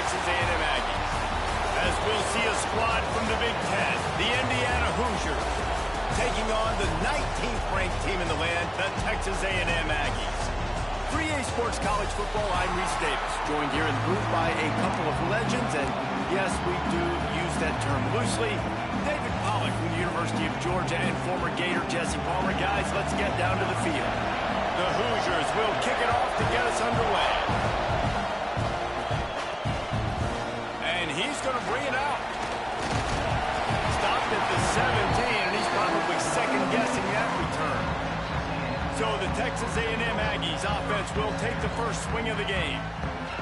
Texas A&M Aggies. As we'll see a squad from the Big Ten, the Indiana Hoosiers, taking on the 19th ranked team in the land, the Texas A&M Aggies. 3A Sports College Football, I'm Reese Davis, joined here in the booth by a couple of legends, and yes, we do use that term loosely. David Pollack from the University of Georgia and former Gator Jesse Palmer. Guys, let's get down to the field. The Hoosiers will kick it off to get us underway. And he's going to bring it out. Stopped at the 17, and he's probably second-guessing that return. So the Texas A&M Aggies offense will take the first swing of the game.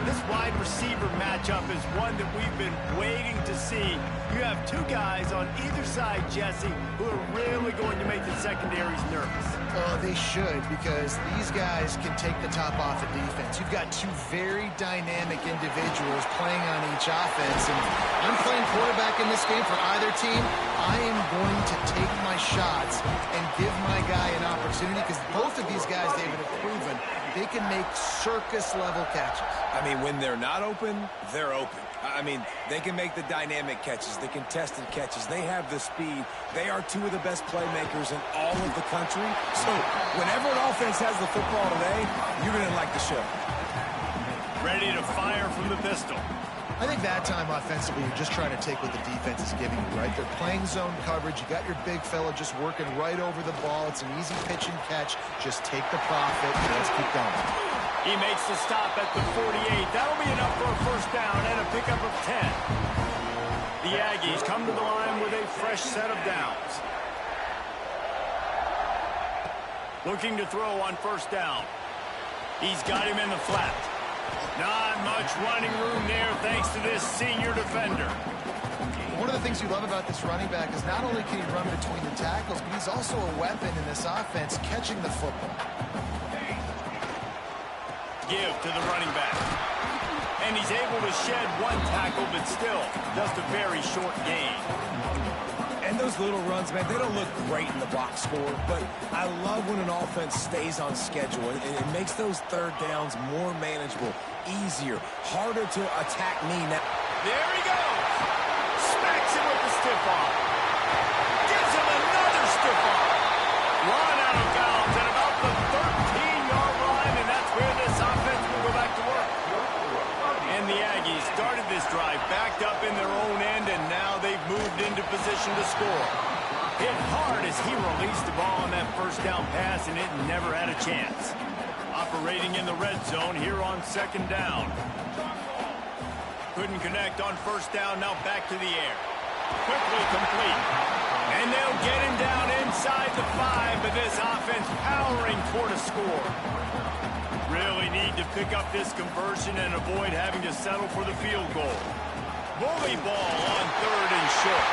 This wide receiver matchup is one that we've been waiting to see. You have two guys on either side, Jesse, who are really going to make the secondaries nervous. Oh, they should, because these guys can take the top off of defense. You've got two very dynamic individuals playing on each offense, and I'm playing quarterback in this game for either team. I am going to take my shots and give my guy an opportunity, because both of these guys, David, have proven they can make circus-level catches. I mean, when they're not open, they're open. I mean, they can make the dynamic catches, the contested catches. They have the speed. They are two of the best playmakers in all of the country. So whenever an offense has the football today, you're going to like the show. Ready to fire from the pistol. I think that time offensively, you're just trying to take what the defense is giving you, right? They're playing zone coverage. You got your big fella just working right over the ball. It's an easy pitch and catch. Just take the profit. Let's keep going. He makes the stop at the 48. That'll be enough for a first down and a pickup of 10. The Aggies come to the line with a fresh set of downs. Looking to throw on first down. He's got him in the flat. Not much running room there thanks to this senior defender. One of the things you love about this running back is not only can he run between the tackles, but he's also a weapon in this offense catching the football. Give to the running back. And he's able to shed one tackle, but still just a very short gain. And those little runs, man, they don't look great in the box score, but I love when an offense stays on schedule, and it makes those third downs more manageable, easier, harder to attack me now. There he goes. Smacks him with the stiff arm. Gives him another stiff arm. Run out of bounds at about the 13-yard line, and that's where this offense will go back to work. And the Aggies started this drive backed up in their own end, and now they've moved into position to score. Hit hard as he released the ball on that first down pass, and it never had a chance. Operating in the red zone here on second down. Couldn't connect on first down, now back to the air. Quickly complete. And they'll get him down inside the 5, but this offense powering toward a score. Really need to pick up this conversion and avoid having to settle for the field goal. Bully ball on third and short.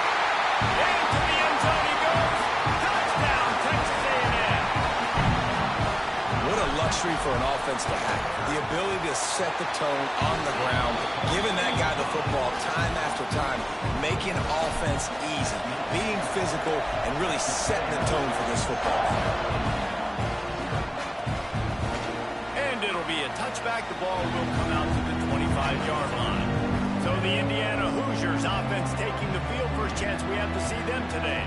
Into the end zone he goes. Touchdown, Texas A&M. What a luxury for an offense to have. The ability to set the tone on the ground, giving that guy the football time after time, making offense easy, being physical, and really setting the tone for this football game. It'll be a touchback. The ball will come out to the 25-yard line. So the Indiana Hoosiers offense taking the field. First chance we have to see them today.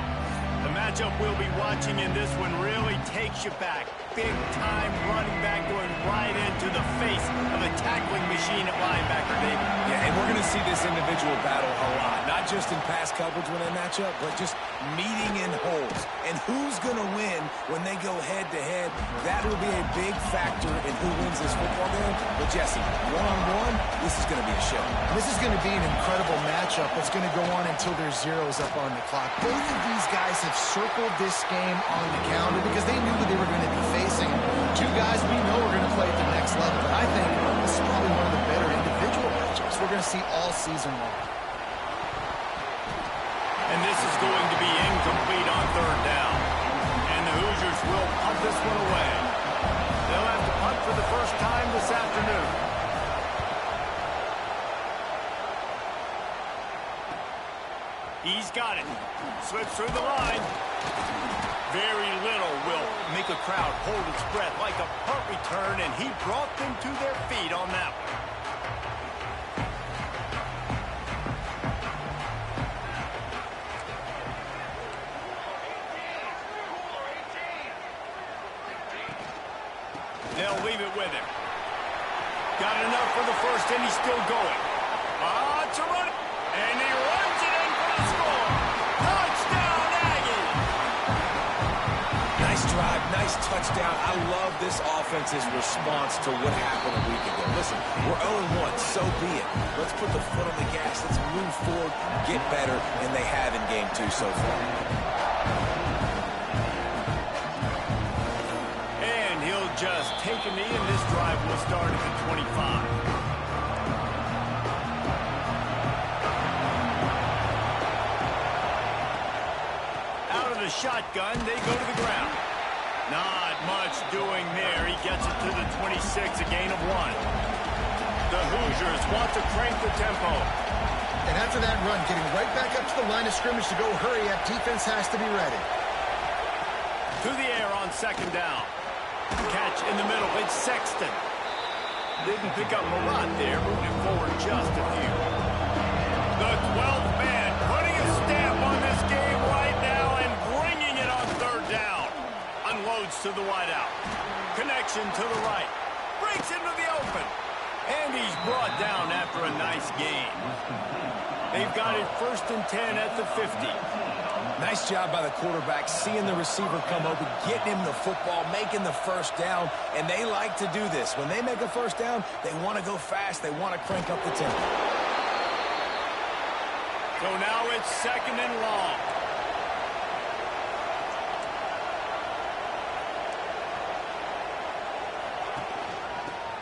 The matchup we'll be watching in this one really takes you back. Big-time running back going right into the face of a tackling machine at linebacker, David. Yeah, and we're going to see this individual battle a lot. Not just in pass coverage when they match up, but just meeting in holes. And who's going to win when they go head-to-head? That will be a big factor in who wins this football game. But, Jesse, one-on-one, this is going to be a show. This is going to be an incredible matchup that's going to go on until there's zeros up on the clock. Both of these guys have circled this game on the calendar because they knew what they were going to be facing. Two guys we know are going to play at the next level. But I think this is probably one of the better individual matchups we're going to see all season long. And this is going to be incomplete on third down. And the Hoosiers will punt this one away. They'll have to punt for the first time this afternoon. He's got it. Slips through the line. Very little will make a crowd hold its breath like a punt return, and he brought them to their feet on that one. Got enough for the first, and he's still going. To run. And he runs it in for the score. Touchdown, Aggies! Nice drive, nice touchdown. I love this offense's response to what happened a week ago. Listen, we're 0-1, so be it. Let's put the foot on the gas. Let's move forward, get better, and they have in Game 2 so far. And he'll just take a knee, and this drive will start at the 25. Shotgun, they go to the ground. Not much doing there. He gets it to the 26, a gain of 1. The Hoosiers want to crank the tempo. And after that run, getting right back up to the line of scrimmage to go hurry up, defense has to be ready. To the air on second down. Catch in the middle. It's Sexton. Didn't pick up a lot there, moving forward just a few. The 12th man putting a stamp on this game right now and bringing it on third down. Unloads to the wideout. Connection to the right. Breaks into the open. And he's brought down after a nice gain. They've got it 1st and 10 at the 50. Nice job by the quarterback, seeing the receiver come open, getting him the football, making the first down, and they like to do this. When they make a first down, they want to go fast. They want to crank up the tempo. So now it's 2nd and long.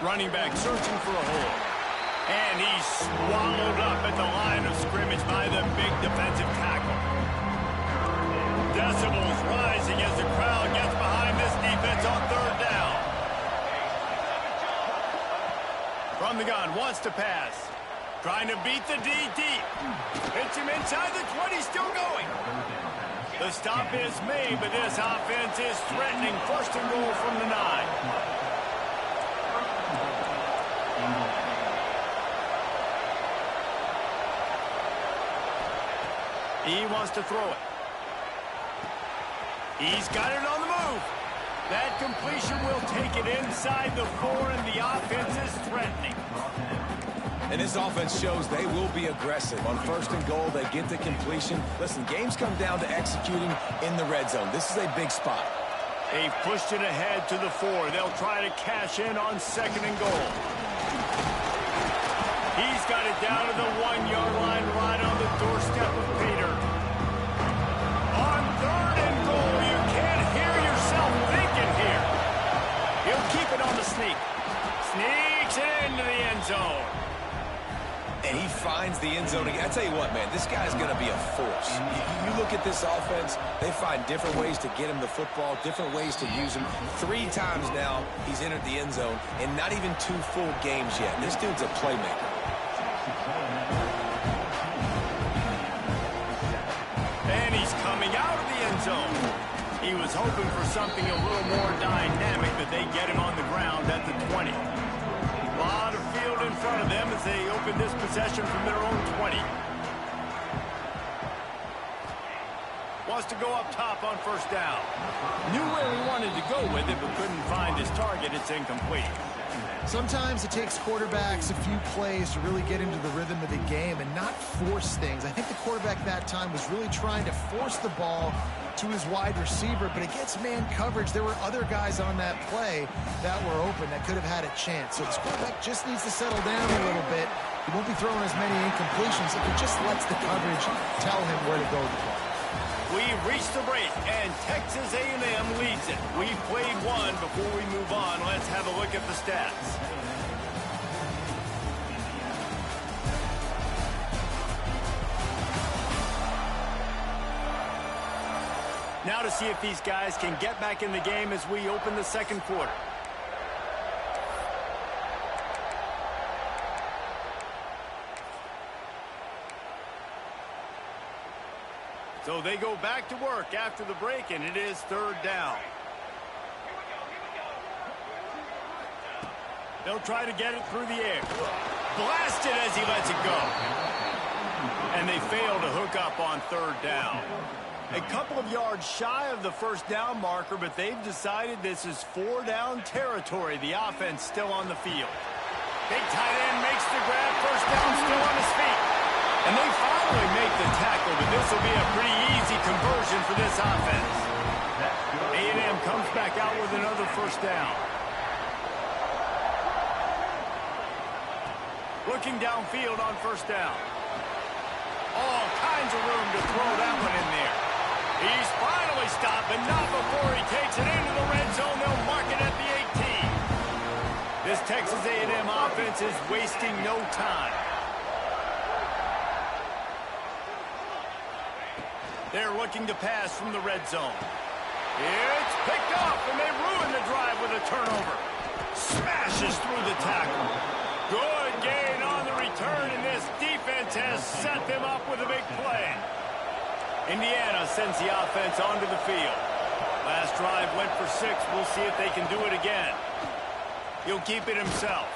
Running back searching for a hole. And he's swallowed up at the line of scrimmage by the big defensive tackle. Decibels rising as the crowd gets behind this defense on third down. From the gun, wants to pass. Trying to beat the D deep. Hits him inside the 20, still going. The stop is made, but this offense is threatening. 1st and goal from the 9. He wants to throw it. He's got it on the move. That completion will take it inside the 4, and the offense is threatening. And this offense shows they will be aggressive. On 1st and goal, they get the completion. Listen, games come down to executing in the red zone. This is a big spot. They've pushed it ahead to the 4. They'll try to cash in on 2nd and goal. He's got it down to the 1-yard line, right on the doorstep of Peter. On 3rd and goal, you can't hear yourself thinking here. He'll keep it on the sneak. Sneaks it into the end zone. And he finds the end zone again. I tell you what, man, this guy's going to be a force. You look at this offense, they find different ways to get him the football, different ways to use him. 3 times now he's entered the end zone, and not even 2 full games yet. This dude's a playmaker. And he's coming out of the end zone. He was hoping for something a little more dynamic, but they get him on the ground at the 20. A lot of field in front of them as they open this possession from their own 20. Wants to go up top on 1st down. Knew where he wanted to go with it, but couldn't find his target. It's incomplete. Sometimes it takes quarterbacks a few plays to really get into the rhythm of the game and not force things. I think the quarterback that time was really trying to force the ball to his wide receiver, but against man coverage, there were other guys on that play that were open that could have had a chance. So this quarterback just needs to settle down a little bit. He won't be throwing as many incompletions if he just lets the coverage tell him where to go with the ball. We've reached the break, and Texas A&M leads it. We've played one. Before we move on, let's have a look at the stats. Now to see if these guys can get back in the game as we open the 2nd quarter. So they go back to work after the break, and it is 3rd down. They'll try to get it through the air. Blasted as he lets it go. And they fail to hook up on 3rd down. A couple of yards shy of the 1st down marker, but they've decided this is 4-down territory. The offense still on the field. Big tight end makes the grab. First down, still on his feet. And they finally make the tackle, but this will be a pretty easy conversion for this offense. A&M comes back out with another first down. Looking downfield on first down. All kinds of room to throw that one in there. He's finally stopped, but not before he takes it into the red zone. They'll mark it at the 18. This Texas A&M offense is wasting no time. They're looking to pass from the red zone. It's picked up, and they ruin the drive with a turnover. Smashes through the tackle. Good gain on the return, and this defense has set them up with a big play. Indiana sends the offense onto the field. Last drive went for 6. We'll see if they can do it again. He'll keep it himself.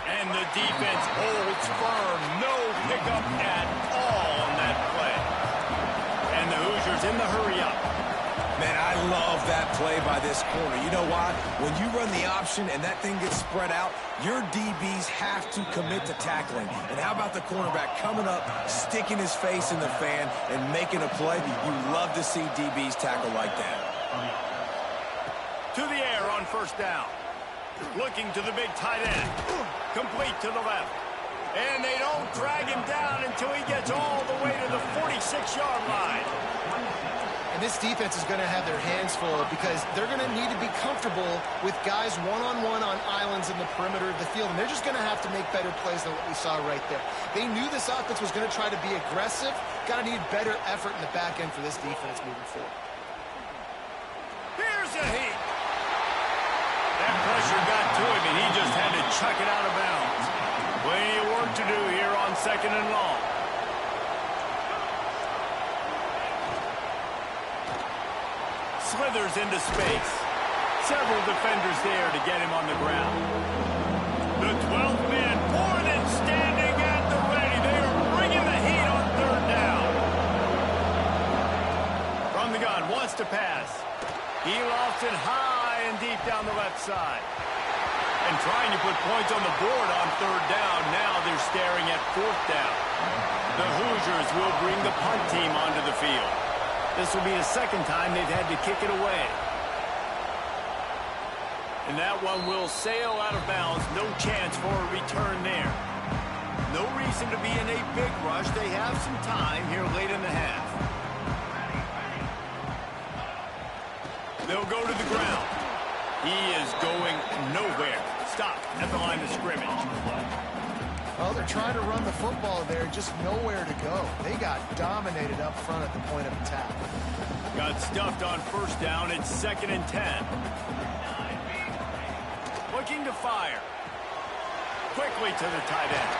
And the defense holds firm. No pickup at all on that play. And the Hoosiers in the hurry-up. Man, I love that play by this corner. You know why? When you run the option and that thing gets spread out, your DBs have to commit to tackling. And how about the cornerback coming up, sticking his face in the fan, and making a play? You love to see DBs tackle like that. To the air on first down. Looking to the big tight end. Complete to the left. And they don't drag him down until he gets all the way to the 46-yard line. And this defense is going to have their hands full because they're going to need to be comfortable with guys one-on-one on islands in the perimeter of the field. And they're just going to have to make better plays than what we saw right there. They knew this offense was going to try to be aggressive. Got to need better effort in the back end for this defense moving forward. Here's a heat. That pressure got to him, and he just had to chuck it out of bounds. Plenty of work to do here on second and long. Slithers into space. Several defenders there to get him on the ground. The 12th man more than standing at the ready. They are bringing the heat on third down. From the gun, wants to pass. He lofts it high and deep down the left side. And trying to put points on the board on third down. Now they're staring at fourth down. The Hoosiers will bring the punt team onto the field. This will be the second time they've had to kick it away. And that one will sail out of bounds. No chance for a return there. No reason to be in a big rush. They have some time here late in the half. They'll go to the ground. He is going nowhere. Stop at the line of scrimmage. Well, they're trying to run the football there, just nowhere to go. They got dominated up front at the point of attack. Got stuffed on first down. It's 2nd and 10. Looking to fire. Quickly to the tight end.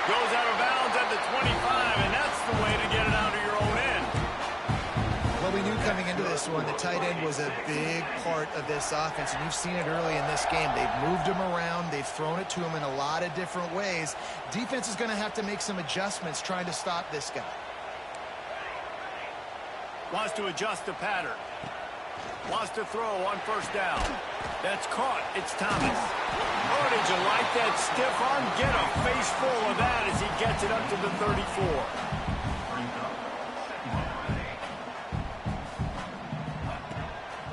Goes out of bounds at the 25, and that's the way to get it out of your own end. Well, we knew coming into this one, the tight end was a big part of this offense, and you've seen it early in this game. They've moved him around. They've thrown it to him in a lot of different ways. Defense is going to have to make some adjustments trying to stop this guy. Wants to adjust the pattern. Wants to throw on first down. That's caught. It's Thomas. Oh, did you like that stiff arm? Get a face full of that as he gets it up to the 34.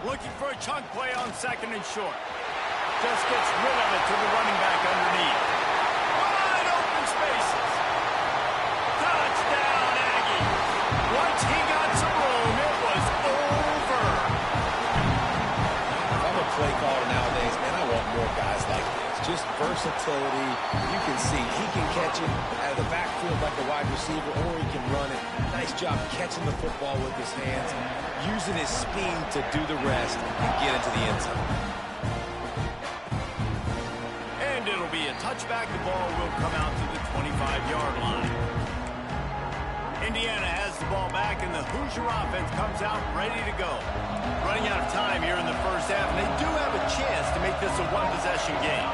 Looking for a chunk play on 2nd and short. Just gets rid of it to the running back underneath. Wide open spaces. Touchdown, Aggie. Once he got some room, it was over. If I'm a play caller nowadays, man, I want more guys like this. Just versatility. You can see he can catch it out of the backfield like a wide receiver, or he can run it. Nice job catching the football with his hands, using his speed to do the rest and get into the end zone. And it'll be a touchback. The ball will come out to the 25-yard line. Indiana has the ball back, and the Hoosier offense comes out ready to go. Running out of time here in the first half, and they do have a chance to make this a one-possession game.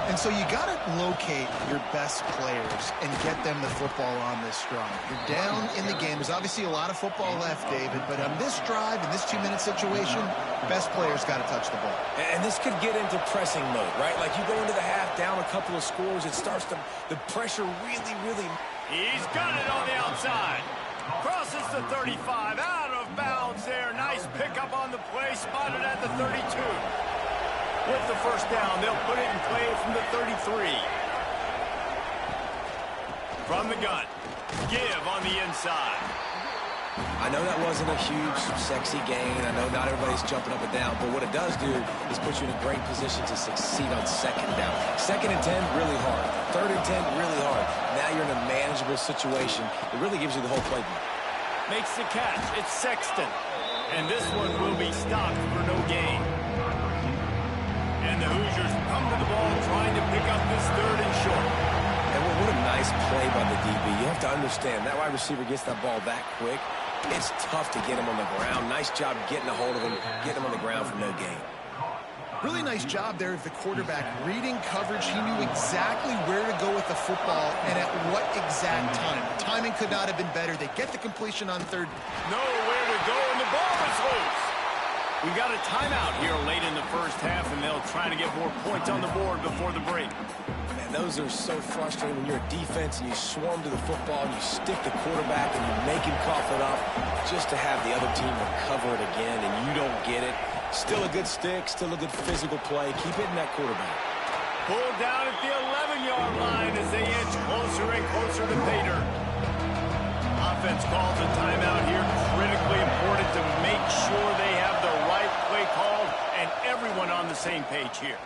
And so you got to locate your best players and get them the football on this drive. You're down in the game. There's obviously a lot of football left, David, but on this drive, in this 2-minute situation, best players got to touch the ball. And this could get into pressing mode, right? Like you go into the half down a couple of scores, it starts to, the pressure really. He's got it on the outside. Crosses the 35, out of bounds there. Nice pickup on the play, spotted at the 32. With the first down, they'll put it in play from the 33. From the gun, give on the inside. I know that wasn't a huge, sexy gain. I know not everybody's jumping up and down, but what it does do is put you in a great position to succeed on second down. Second and 10, really hard. Third and 10, really hard. Now you're in a manageable situation. It really gives you the whole playbook. Makes the catch. It's Sexton. And this one will be stopped for no gain. And the Hoosiers come to the ball trying to pick up this third and short. And what a nice play by the DB. You have to understand, that wide receiver gets that ball that quick. It's tough to get him on the ground. Nice job getting a hold of him, getting him on the ground for no gain. Really nice job there of the quarterback. Reading coverage, he knew exactly where to go with the football and at what exact time. The timing could not have been better. They get the completion on third. Nowhere to go, and the ball is loose. We got a timeout here late in the first half, and they'll try to get more points on the board before the break. Man, those are so frustrating when you're a defense and you swarm to the football and you stick the quarterback and you make him cough it up just to have the other team recover it again, and you don't get it. Still a good stick, still a good physical play. Keep hitting that quarterback. Pulled down at the 11-yard line as they inch closer and closer to pay dirt. Offense calls a timeout here. Critically important to make sure they have the right play called and everyone on the same page here.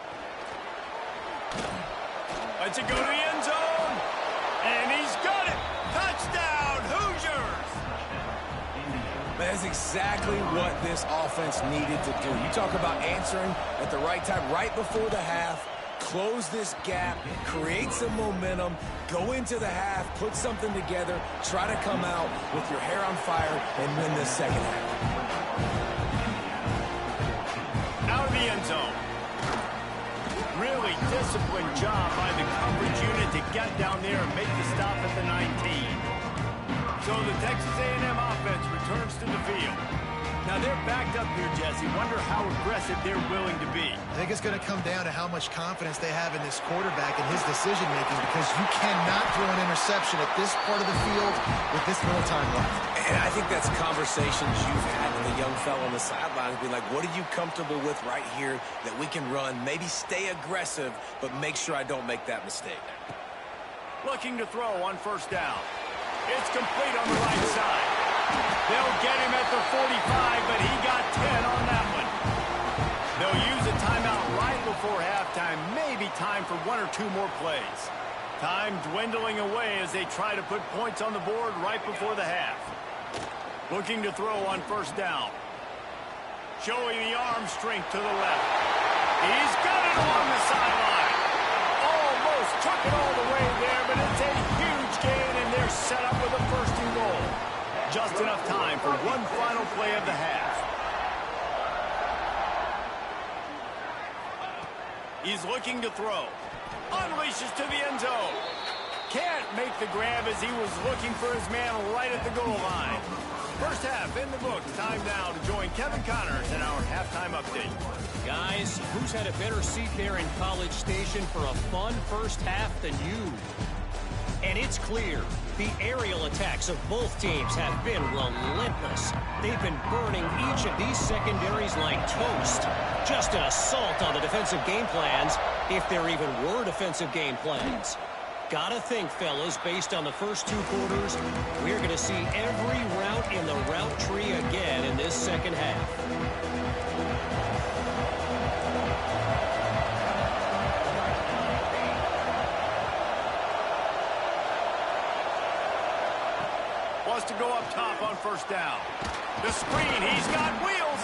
Lets it go to the end zone. And he's got it. Touchdown, Hoosiers. That's exactly what this offense needed to do. You talk about answering at the right time, right before the half. Close this gap, create some momentum, go into the half, put something together, try to come out with your hair on fire and win this second half. Out of the end zone. Really disciplined job by the coverage unit to get down there and make the stop at the 19. So the Texas A&M offense returns to the field. Now they're backed up here, Jesse. Wonder how aggressive they're willing to be. I think it's going to come down to how much confidence they have in this quarterback and his decision-making, because you cannot throw an interception at this part of the field with this little time left. And I think that's conversations you've had with a young fellow on the sidelines. Be like, what are you comfortable with right here that we can run? Maybe stay aggressive, but make sure I don't make that mistake. Looking to throw on first down. It's complete on the right side. They'll get him at the 45, but he got 10 on that one. They'll use a timeout right before halftime. Maybe time for one or two more plays. Time dwindling away as they try to put points on the board right before the half. Looking to throw on first down. Showing the arm strength to the left. He's got it along the sideline. Almost took it all the way there, but it's a huge gain, and they're set up with a first and goal. Just enough time for one final play of the half. He's looking to throw. Unleashes to the end zone. Can't make the grab as he was looking for his man right at the goal line. First half in the books. Time now to join Kevin Connors in our halftime update. Guys, who's had a better seat there in College Station for a fun first half than you? And it's clear, the aerial attacks of both teams have been relentless. They've been burning each of these secondaries like toast. Just an assault on the defensive game plans, if there even were defensive game plans. Gotta think, fellas, based on the first two quarters, we're going to see every route in the route tree again in this second half. To go up top on first down. The screen, he's got wheels.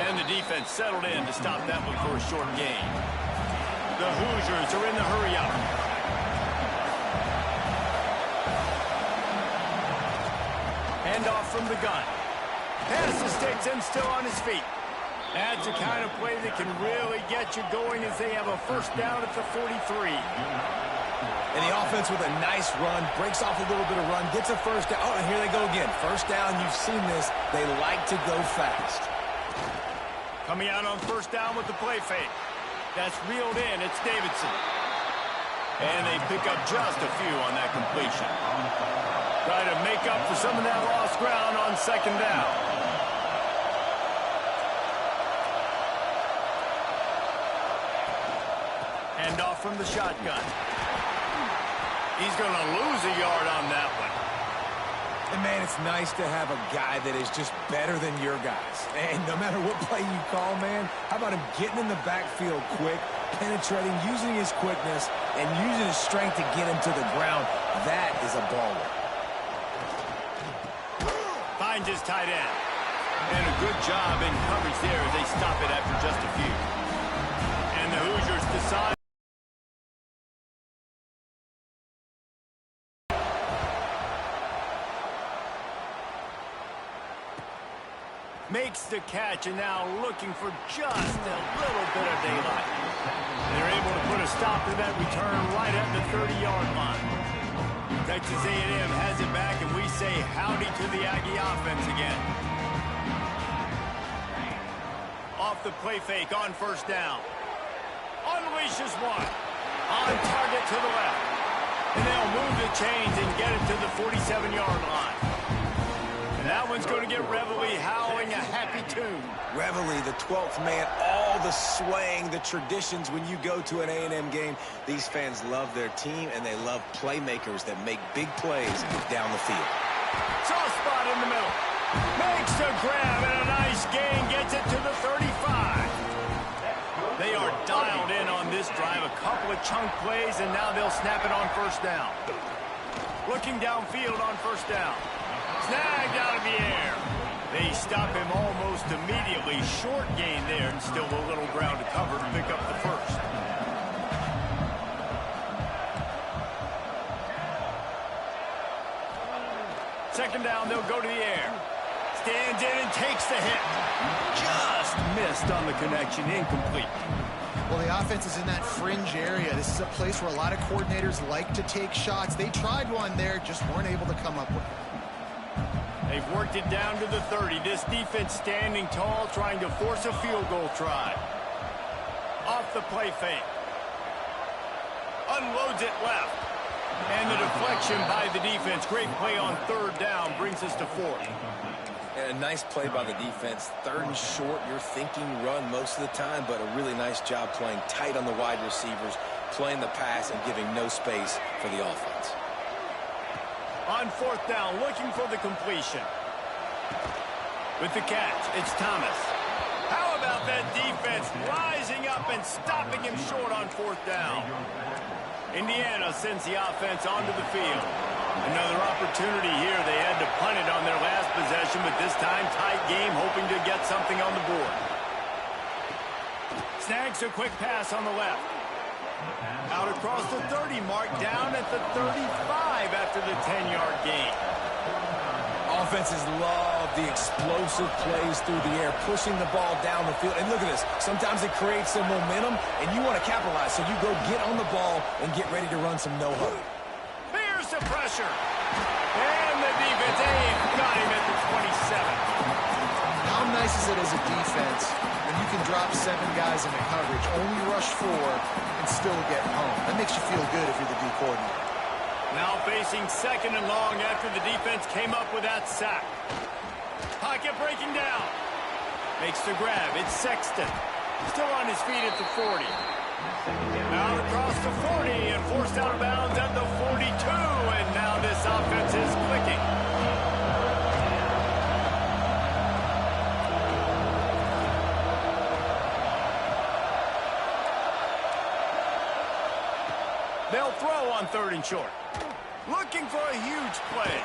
And the defense settled in to stop that one for a short gain. The Hoosiers are in the hurry-up. Handoff from the gun. Pass the sticks and still on his feet. That's the kind of play that can really get you going as they have a first down at the 43. And the offense with a nice run, breaks off a little bit of run, gets a first down. Oh, and here they go again. First down, you've seen this. They like to go fast. Coming out on first down with the play fake. That's reeled in. It's Davidson. And they pick up just a few on that completion. Try to make up for some of that lost ground on second down. Hand off from the shotgun. He's going to lose a yard on that one. And, man, it's nice to have a guy that is just better than your guys. And no matter what play you call, man, how about him getting in the backfield quick, penetrating, using his quickness, and using his strength to get him to the ground. That is a baller. Finds his tight end. And a good job in coverage there as they stop it after just a few. And the Hoosiers decide. Makes the catch, and now looking for just a little bit of daylight. They're able to put a stop to that return right at the 30-yard line. Texas A&M has it back, and we say howdy to the Aggie offense again. Off the play fake on first down. Unleashes one. On target to the left. And they'll move the chains and get it to the 47-yard line. And that one's going to get Reveille howling a happy tune. Reveille, the 12th man, all the swaying, the traditions when you go to an A&M game. These fans love their team, and they love playmakers that make big plays down the field. Soft spot in the middle. Makes the grab, and a nice gain gets it to the 35. They are dialed in on this drive. A couple of chunk plays, and now they'll snap it on first down. Looking downfield on first down. Snagged out of the air. They stop him almost immediately. Short gain there, and still a little ground to cover to pick up the first. Second down, they'll go to the air. Stands in and takes the hit. Just missed on the connection. Incomplete. Well, the offense is in that fringe area. This is a place where a lot of coordinators like to take shots. They tried one there, just weren't able to come up with it. They've worked it down to the 30. This defense standing tall, trying to force a field goal try. Off the play fake. Unloads it left. And the deflection by the defense. Great play on third down brings us to fourth. And a nice play by the defense. Third and short, you're thinking run most of the time, but a really nice job playing tight on the wide receivers, playing the pass and giving no space for the offense. On fourth down, looking for the completion. With the catch, it's Thomas. How about that defense rising up and stopping him short on fourth down? Indiana sends the offense onto the field. Another opportunity here. They had to punt it on their last possession, but this time tight game, hoping to get something on the board. Snags a quick pass on the left. Out across the 30 mark, down at the 35 after the 10-yard gain. Offenses love the explosive plays through the air, pushing the ball down the field. And look at this. Sometimes it creates some momentum, and you want to capitalize. So you go get on the ball and get ready to run some no-huddle. Here's the pressure. And the defense, got him at the 27. How nice is it as a defense when you can drop 7 guys into coverage, only rush 4, and still get home? That makes you feel good if you're the D coordinator. Now facing second and long after the defense came up with that sack. Pocket breaking down. Makes the grab. It's Sexton. Still on his feet at the 40. Out across the 40 and forced out of bounds at the 42. And now this offense is clicking. They'll throw on third and short. Looking for a huge play.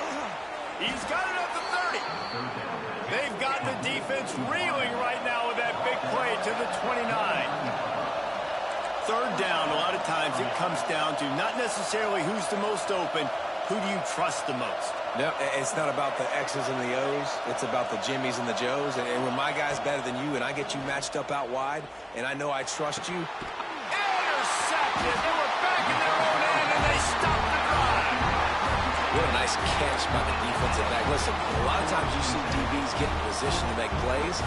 He's got it at the 30. They've got the defense reeling right now with that big play to the 29. Third down, a lot of times it comes down to not necessarily who's the most open, who do you trust the most? No, it's not about the X's and the O's. It's about the Jimmies and the Joes. And when my guy's better than you and I get you matched up out wide and I know I trust you. Intercepted. They were back in their own end, and they stopped the drive. What a nice catch by the defensive back. Listen, a lot of times you see DBs get in position to make plays,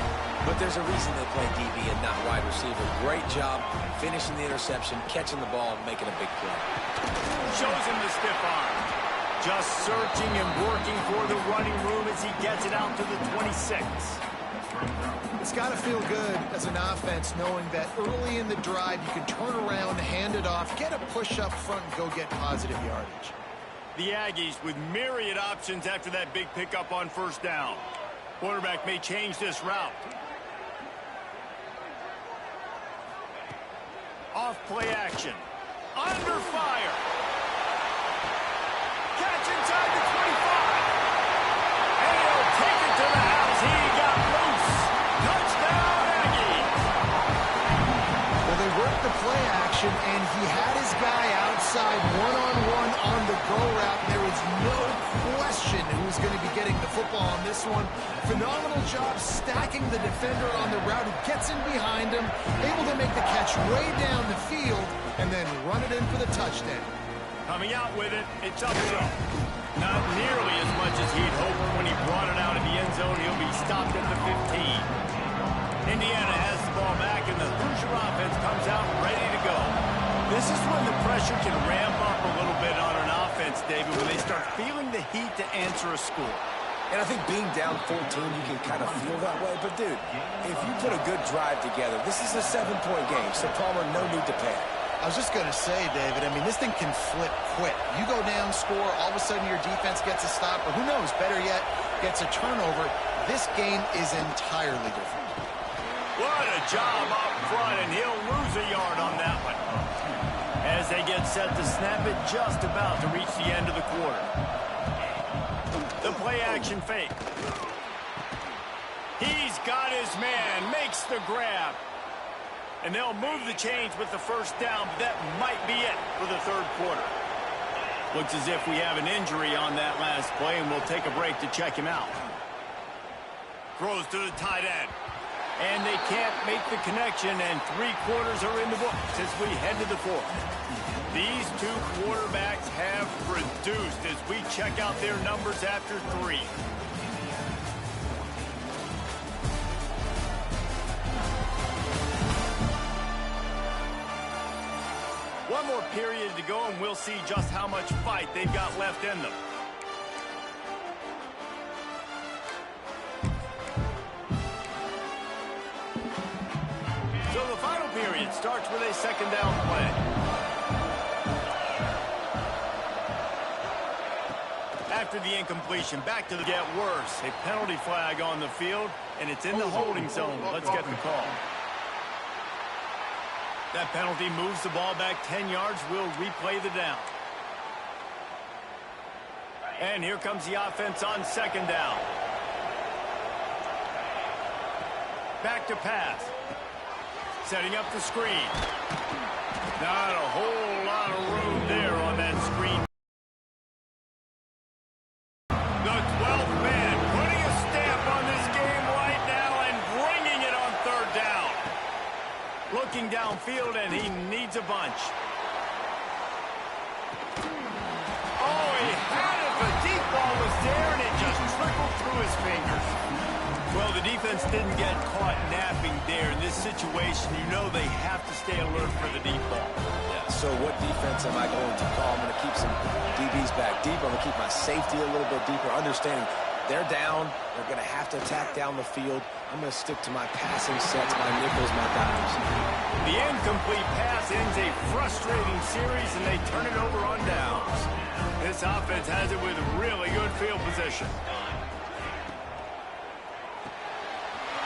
but there's a reason they play DB and not wide receiver. Great job finishing the interception, catching the ball, and making a big play. Shows him the stiff arm. Just searching and working for the running room as he gets it out to the 26. It's got to feel good as an offense knowing that early in the drive you can turn around, hand it off, get a push up front, and go get positive yardage. The Aggies with myriad options after that big pickup on first down. Quarterback may change this route. Off play action. Under fire. Catch inside the 25. And he'll take it to the house. He got loose. Touchdown, Aggies. Well, they worked the play action, and he had his guy outside one-on-one on the go route. There is no question who's going to be getting the football on this one. Phenomenal job stacking the defender on the route. He gets in behind him, able to make the catch way down the field, and then run it in for the touchdown. Coming out with it, it's uphill. Not nearly as much as he'd hoped when he brought it out of the end zone. He'll be stopped at the 15. Indiana has the ball back, and the Hoosier offense comes out ready to go. This is when the pressure can ramp up a little bit on an offense, David, when they start feeling the heat to answer a score. And I think being down 14, you can kind of feel that way. But, dude, if you put a good drive together, this is a 7-point game, so Palmer, no need to panic. I was just going to say, David, I mean, this thing can flip quick. You go down, score, all of a sudden your defense gets a stop, or who knows, better yet, gets a turnover. This game is entirely different. What a job up front, and he'll lose a yard on that one. As they get set to snap it, just about to reach the end of the quarter. The play-action fake. He's got his man, makes the grab. And they'll move the chains with the first down, but that might be it for the third quarter. Looks as if we have an injury on that last play, and we'll take a break to check him out. Throws to the tight end. And they can't make the connection, and 3 quarters are in the books as we head to the fourth. These two quarterbacks have produced as we check out their numbers after 3. One more period to go, and we'll see just how much fight they've got left in them. So the final period starts with a second down play. After the incompletion, back to the get worse. A penalty flag on the field, and it's in the holding zone. Let's get the call. That penalty moves the ball back 10 yards. We'll replay the down. And here comes the offense on second down. Back to pass. Setting up the screen. Not a whole lot of room there on that screen. The 12th man putting a stamp on this game right now and bringing it on third down. Looking downfield, and he needs a bunch. Oh, he had it. The deep ball was there, and it just trickled through his fingers. Well, the defense didn't get caught napping there. In this situation, you know they have to stay alert for the deep ball. Yeah, so what defense am I going to call? I'm going to keep some DBs back deep. I'm going to keep my safety a little bit deeper, understanding they're down. They're going to have to attack down the field. I'm going to stick to my passing sets, my nickels, my dimes. The incomplete pass ends a frustrating series, and they turn it over on downs. This offense has it with really good field position.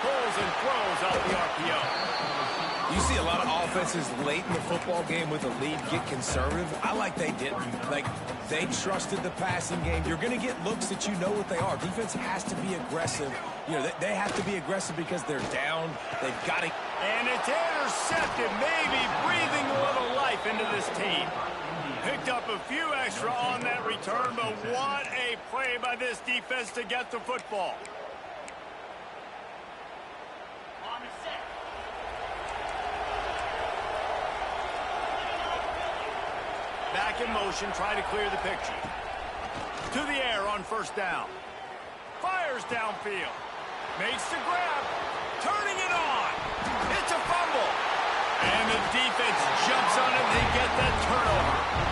Pulls and throws out the RPO. You see a lot of offenses late in the football game with a lead get conservative. I like they didn't. Like, they trusted the passing game. You're going to get looks that you know what they are. Defense has to be aggressive. You know, they have to be aggressive because they're down. They've got to. And it's intercepted, maybe breathing a little life into this team. Picked up a few extra on that return, but what a play by this defense to get the football. Back in motion, trying to clear the picture. To the air on first down. Fires downfield. Makes the grab. Turning it on. It's a fumble. And the defense jumps on it. They get that turnover.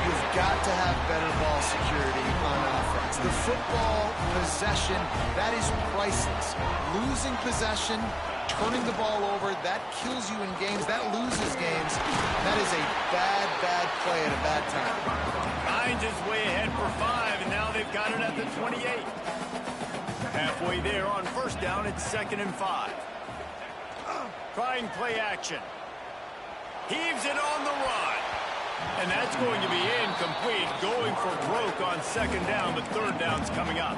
You've got to have better ball security on offense. The football possession, that is priceless. Losing possession, turning the ball over, that kills you in games. That loses games. That is a bad, bad play at a bad time. Hines is way ahead for 5, and now they've got it at the 28. Halfway there on first down, it's 2nd and 5. Trying play action. Heaves it on the run. And that's going to be incomplete. Going for broke on 2nd down, but 3rd down's coming up.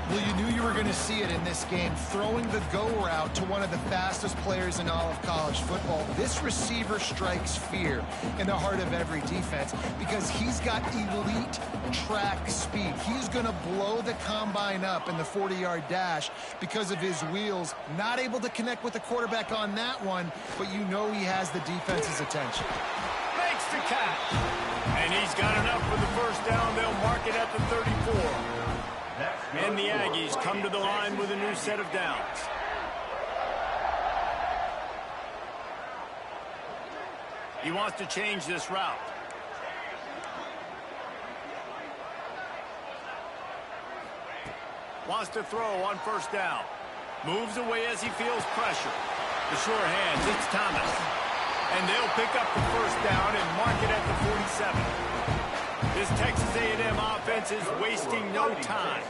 Well, you knew you were going to see it in this game, throwing the go route to one of the fastest players in all of college football. This receiver strikes fear in the heart of every defense because he's got elite track speed. He's going to blow the combine up in the 40-yard dash because of his wheels. Not able to connect with the quarterback on that one, but you know he has the defense's attention. Makes the catch. And he's got enough for the first down. They'll mark it at the 34. And the Aggies come to the line with a new set of downs. He wants to change this route. Wants to throw on first down. Moves away as he feels pressure. The sure hands, it's Thomas. And they'll pick up the first down and mark it at the 47. This Texas A&M offense is wasting no time.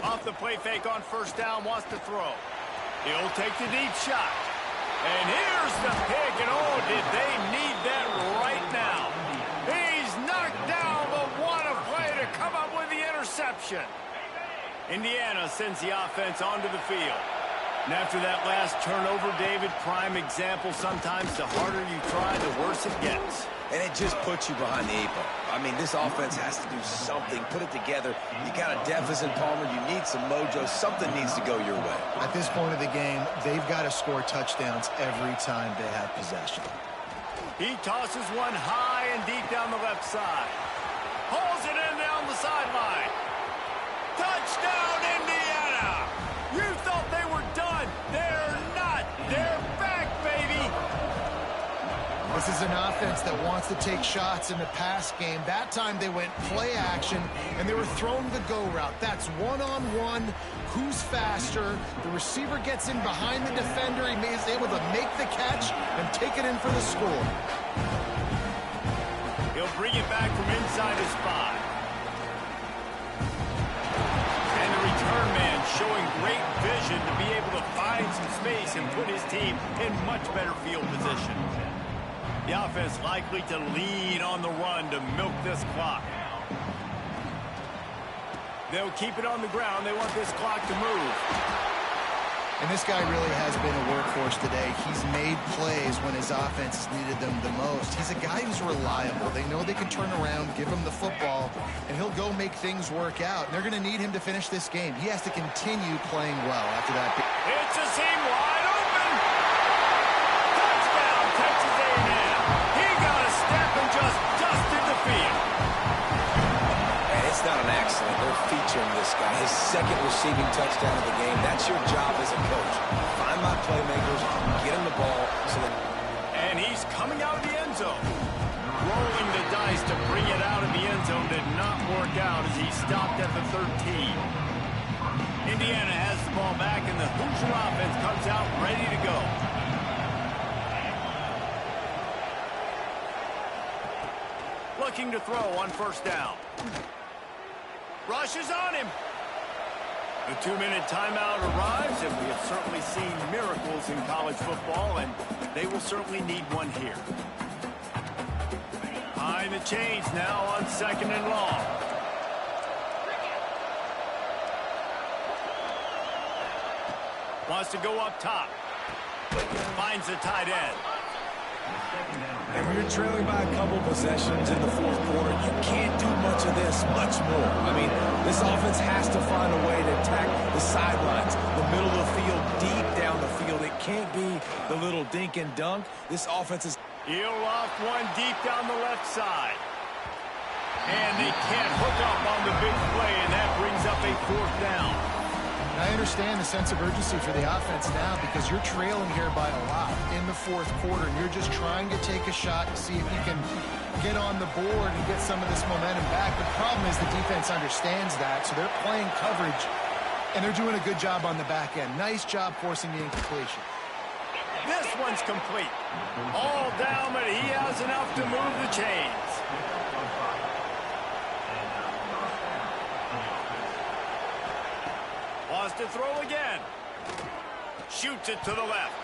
Off the play fake on first down, wants to throw. He'll take the deep shot. And here's the pick, and oh, did they need that right now. He's knocked down, but what a play to come up with the interception. Indiana sends the offense onto the field. And after that last turnover, David, prime example, sometimes the harder you try, the worse it gets. And it just puts you behind the 8 ball. I mean, this offense has to do something, put it together. You got a deficit, Palmer. You need some mojo. Something needs to go your way. At this point of the game, they've got to score touchdowns every time they have possession. He tosses one high and deep down the left side. Pulls it in down the sideline. Touchdown, Indiana! You thought they were done. They're not. They're back, baby. This is an offense that wants to take shots in the pass game. That time they went play action, and they were throwing the go route. That's one-on-one. Who's faster? The receiver gets in behind the defender. He is able to make the catch and take it in for the score. He'll bring it back from inside his 5. And the return man showing great vision to be able to find some space and put his team in much better field position. The offense likely to lead on the run to milk this clock. They'll keep it on the ground. They want this clock to move. And this guy really has been a workhorse today. He's made plays when his offense has needed them the most. He's a guy who's reliable. They know they can turn around, give him the football, and he'll go make things work out. And they're going to need him to finish this game. He has to continue playing well after that. It's a seam wide open. Touchdown, Texas A&M. He got a step and just dusted the field. And it's not an accident. They're featuring this guy. His 2nd receiving touchdown of the game. That's your job as a coach. Find my playmakers, get him the ball. And he's coming out of the end zone. Rolling the dice to bring it out of the end zone did not work out as he stopped at the 13. Indiana has the ball back, and the Hoosier offense comes out ready to go. Looking to throw on first down. Rushes on him. The 2-minute timeout arrives, and we have certainly seen miracles in college football, and they will certainly need one here. Behind the chains now on 2nd and long. Wants to go up top. Finds the tight end. And when you're trailing by a couple possessions in the fourth quarter, you can't do much of this much more. I mean, this offense has to find a way to attack the sidelines, the middle of the field, deep down the field. It can't be the little dink and dunk. This offense is... He'll loft one deep down the left side. And they can't hook up on the big play, and that brings up a fourth down. I understand the sense of urgency for the offense now because you're trailing here by a lot in the fourth quarter, and you're just trying to take a shot to see if you can get on the board and get some of this momentum back. The problem is the defense understands that, so they're playing coverage, and they're doing a good job on the back end. Nice job forcing the incompletion. This one's complete. All down, but he has enough to move the chains. Wants to throw again. Shoots it to the left.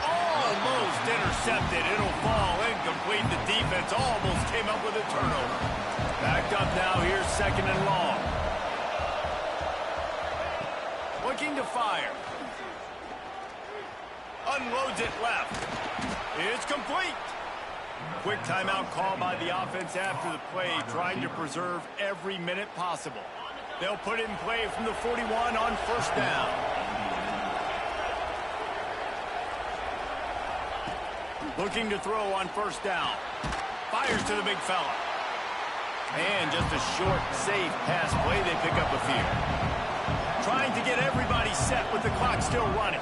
Almost intercepted. It'll fall incomplete. The defense almost came up with a turnover. Backed up now. Here's second and long. Looking to fire. Unloads it left. It's complete. Quick timeout call by the offense after the play, trying to preserve every minute possible. They'll put it in play from the 41 on first down. Looking to throw on first down. Fires to the big fella. And just a short, safe pass play. They pick up a few. Trying to get everybody set with the clock still running.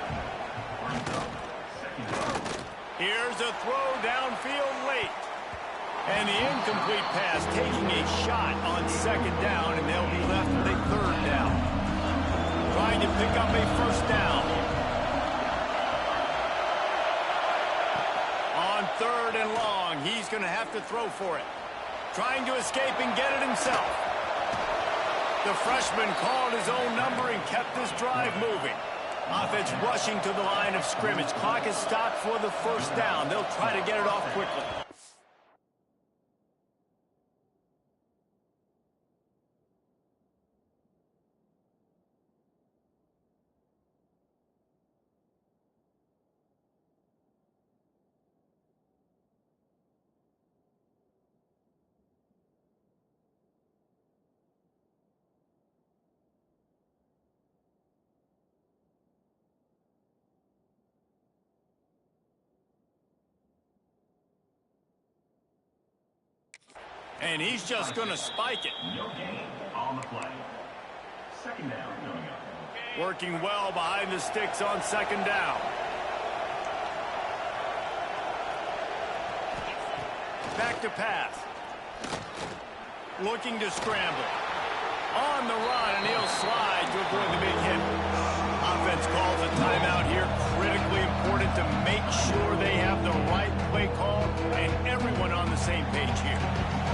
Here's a throw downfield late. And the incomplete pass taking a shot on second down, and they'll be left with a third down. Trying to pick up a first down. On third and long, he's going to have to throw for it. Trying to escape and get it himself. The freshman called his own number and kept this drive moving. Offense rushing to the line of scrimmage. Clock is stopped for the first down. They'll try to get it off quickly. And he's just going to spike it. No gain on the play. Second down. Working well behind the sticks on second down. Back to pass. Looking to scramble. On the run, and he'll slide to avoid the big hit. Offense calls a timeout here. Critically important to make sure they have the right play call and everyone on the same page here.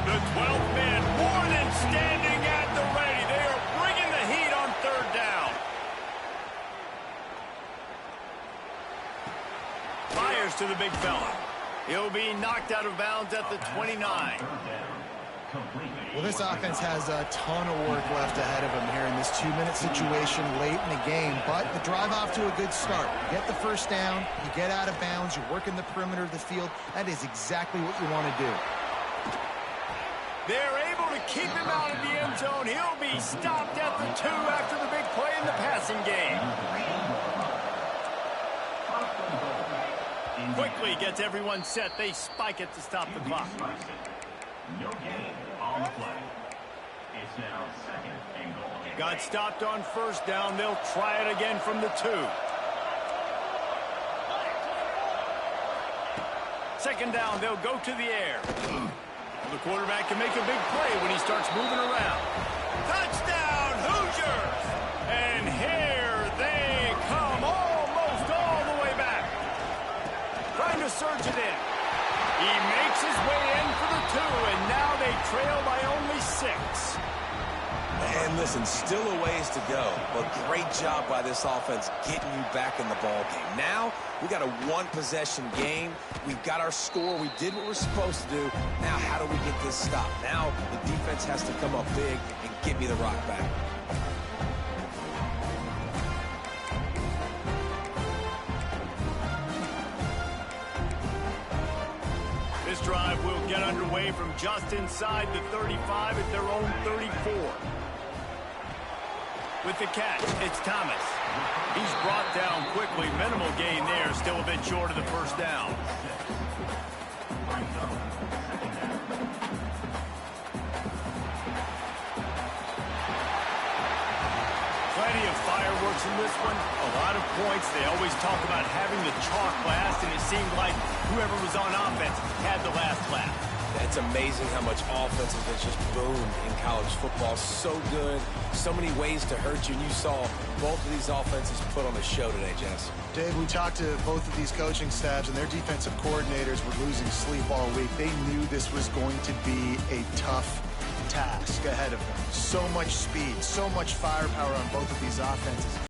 The 12th man more than standing at the ready. They are bringing the heat on third down. Fires to the big fella. He'll be knocked out of bounds at the 29. Well, this offense has a ton of work left ahead of them here in this 2-minute situation late in the game, but the drive off to a good start. You get the first down, you get out of bounds, you're working the perimeter of the field. That is exactly what you want to do. They're able to keep him out of the end zone. He'll be stopped at the 2 after the big play in the passing game. Quickly gets everyone set. They spike it to stop the clock. No gain on the play. It's now second and goal. Got stopped on first down. They'll try it again from the 2. Second down, they'll go to the air. The quarterback can make a big play when he starts moving around. Touchdown, Hoosiers! And here they come, almost all the way back. Trying to surge it in. He makes his way in for the 2, and now they trail by only 6. And listen, still a ways to go, but great job by this offense getting you back in the ball game. Now, we got a one-possession game. We've got our score. We did what we're supposed to do. Now, how do we get this stopped? Now, the defense has to come up big and get me the rock back. this drive will get underway from just inside the 35 at their own 34. With the catch, it's Thomas. He's brought down quickly. Minimal gain there, still a bit short of the first down. Plenty of fireworks in this one. A lot of points. They always talk about having the chalk last, and it seemed like whoever was on offense had the last laugh. That's amazing how much offense has just boomed in college football. So good. So many ways to hurt you. And you saw both of these offenses put on a show today, Jess. Dave, we talked to both of these coaching staffs, and their defensive coordinators were losing sleep all week. They knew this was going to be a tough task ahead of them. So much speed, so much firepower on both of these offenses.